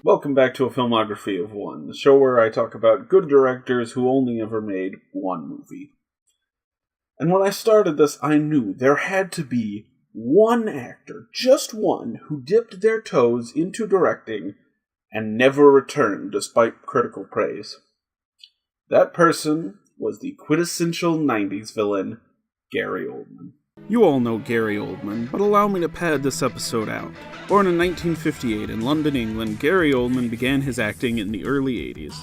Welcome back to a Filmography of One, the show where I talk about good directors who only ever made one movie. And when I started this, I knew there had to be one actor, just one, who dipped their toes into directing and never returned despite critical praise. That person was the quintessential 90s villain, Gary Oldman. You all know Gary Oldman, but allow me to pad this episode out. Born in 1958 in London, England, Gary Oldman began his acting in the early 80s.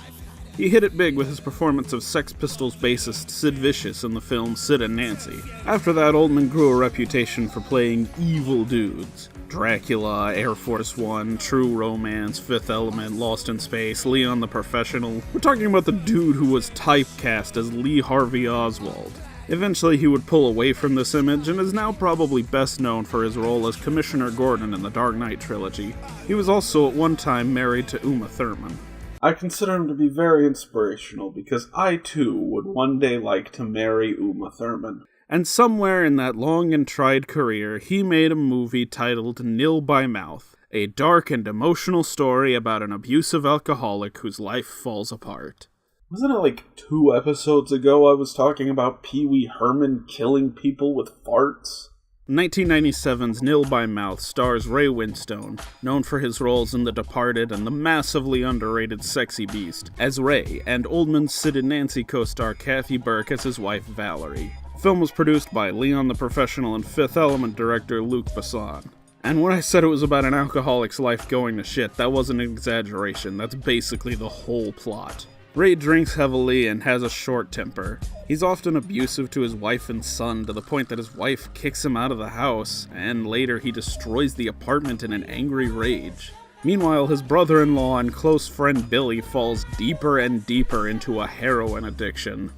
He hit it big with his performance of Sex Pistols bassist Sid Vicious in the film Sid and Nancy. After that, Oldman grew a reputation for playing evil dudes. Dracula, Air Force One, True Romance, Fifth Element, Lost in Space, Leon the Professional. We're talking about the dude who was typecast as Lee Harvey Oswald. Eventually he would pull away from this image and is now probably best known for his role as Commissioner Gordon in the Dark Knight trilogy. He was also at one time married to Uma Thurman. I consider him to be very inspirational because I too would one day like to marry Uma Thurman. And somewhere in that long and tried career, he made a movie titled Nil by Mouth, a dark and emotional story about an abusive alcoholic whose life falls apart. Wasn't it like 2 episodes ago I was talking about Pee Wee Herman killing people with farts? 1997's Nil by Mouth stars Ray Winstone, known for his roles in The Departed and the massively underrated Sexy Beast, as Ray, and Oldman's Sid and Nancy co-star Kathy Burke as his wife Valerie. The film was produced by Leon the Professional and Fifth Element director Luc Besson. And when I said it was about an alcoholic's life going to shit, that wasn't an exaggeration, that's basically the whole plot. Ray drinks heavily and has a short temper. He's often abusive to his wife and son to the point that his wife kicks him out of the house, and later he destroys the apartment in an angry rage. Meanwhile, his brother-in-law and close friend Billy falls deeper and deeper into a heroin addiction.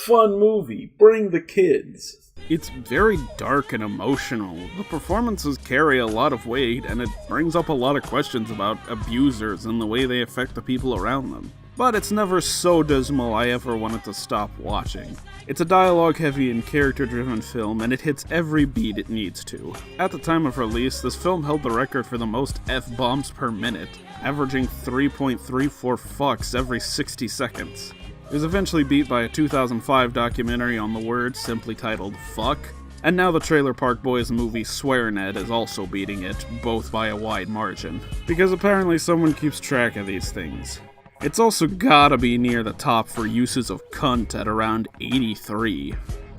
Fun movie, bring the kids. It's very dark and emotional. The performances carry a lot of weight, and it brings up a lot of questions about abusers and the way they affect the people around them. But it's never so dismal I ever wanted to stop watching. It's a dialogue-heavy and character-driven film, and it hits every beat it needs to. At the time of release, this film held the record for the most F-bombs per minute, averaging 3.34 fucks every 60 seconds. It was eventually beat by a 2005 documentary on the word, simply titled Fuck, and now the Trailer Park Boys movie SwearNet is also beating it, both by a wide margin. Because apparently someone keeps track of these things. It's also gotta be near the top for uses of cunt at around 83.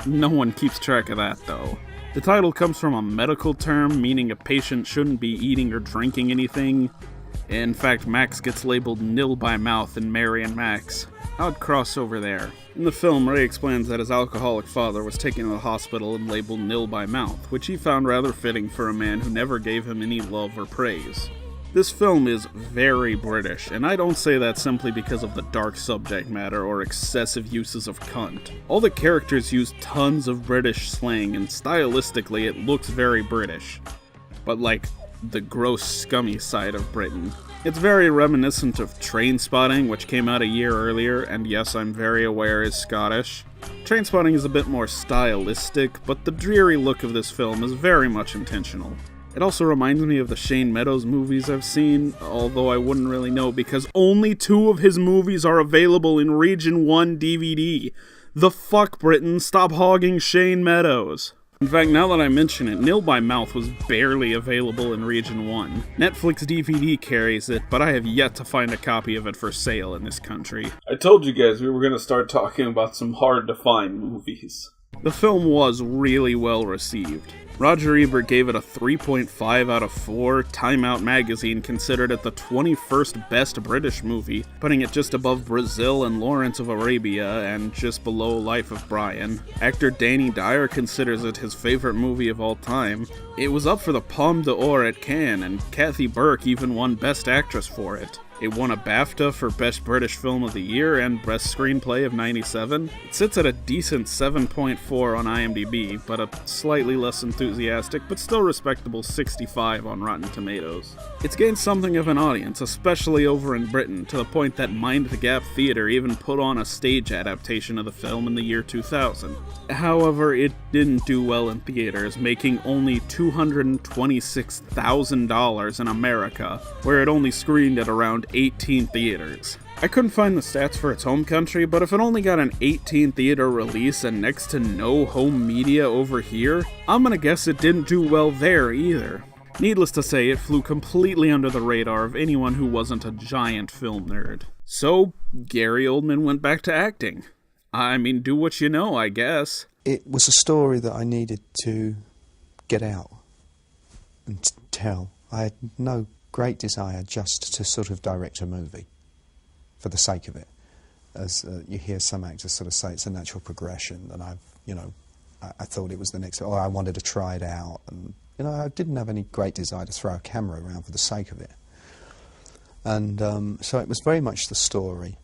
No one keeps track of that, though. The title comes from a medical term meaning a patient shouldn't be eating or drinking anything. In fact, Max gets labeled Nil by Mouth in Mary and Max. Odd crossover there. In the film, Ray explains that his alcoholic father was taken to the hospital and labeled Nil by Mouth, which he found rather fitting for a man who never gave him any love or praise. This film is very British, and I don't say that simply because of the dark subject matter or excessive uses of cunt. All the characters use tons of British slang, and stylistically it looks very British. But like, the gross, scummy side of Britain. It's very reminiscent of Trainspotting, which came out a year earlier, and yes, I'm very aware is Scottish. Trainspotting is a bit more stylistic, but the dreary look of this film is very much intentional. It also reminds me of the Shane Meadows movies I've seen, although I wouldn't really know because only 2 of his movies are available in Region 1 DVD. The fuck, Britain, stop hogging Shane Meadows. In fact, now that I mention it, Nil by Mouth was barely available in Region 1. Netflix DVD carries it, but I have yet to find a copy of it for sale in this country. I told you guys we were going to start talking about some hard-to-find movies. The film was really well received. Roger Ebert gave it a 3.5 out of 4. Time Out magazine considered it the 21st best British movie, putting it just above Brazil and Lawrence of Arabia, and just below Life of Brian. Actor Danny Dyer considers it his favorite movie of all time. It was up for the Palme d'Or at Cannes, and Kathy Burke even won Best Actress for it. It won a BAFTA for Best British Film of the Year and Best Screenplay of 97. It sits at a decent 7.4 on IMDb, but a slightly less enthusiastic but still respectable 65 on Rotten Tomatoes. It's gained something of an audience, especially over in Britain, to the point that Mind the Gap Theatre even put on a stage adaptation of the film in the year 2000. However, it didn't do well in theaters, making only $226,000 in America, where it only screened at around 18 theaters. I couldn't find the stats for its home country, but if it only got an 18 theater release and next to no home media over here, I'm gonna guess it didn't do well there either. Needless to say, it flew completely under the radar of anyone who wasn't a giant film nerd. So, Gary Oldman went back to acting. I mean, do what you know, I guess. It was a story that I needed to get out and tell. I had no great desire just to sort of direct a movie for the sake of it. As you hear some actors sort of say, it's a natural progression, and I thought it was the next, I wanted to try it out, and I didn't have any great desire to throw a camera around for the sake of it. And so it was very much the story.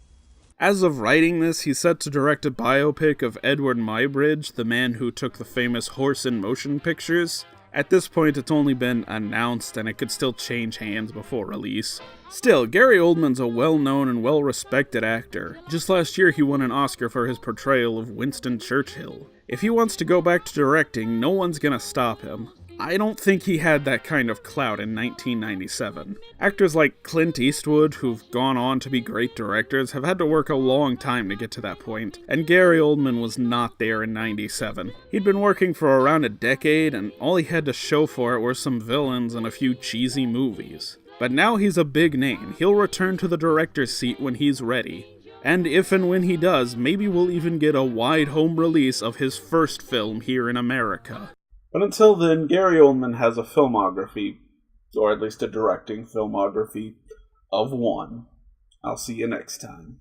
As of writing this, he's set to direct a biopic of Edward Muybridge, the man who took the famous Horse in Motion pictures. At this point, it's only been announced, and it could still change hands before release. Still, Gary Oldman's a well-known and well-respected actor. Just last year, he won an Oscar for his portrayal of Winston Churchill. If he wants to go back to directing, no one's gonna stop him. I don't think he had that kind of clout in 1997. Actors like Clint Eastwood, who've gone on to be great directors, have had to work a long time to get to that point, and Gary Oldman was not there in 97. He'd been working for around a decade, and all he had to show for it were some villains and a few cheesy movies. But now he's a big name. He'll return to the director's seat when he's ready. And if and when he does, maybe we'll even get a wide home release of his first film here in America. But until then, Gary Oldman has a filmography, or at least a directing filmography, of one. I'll see you next time.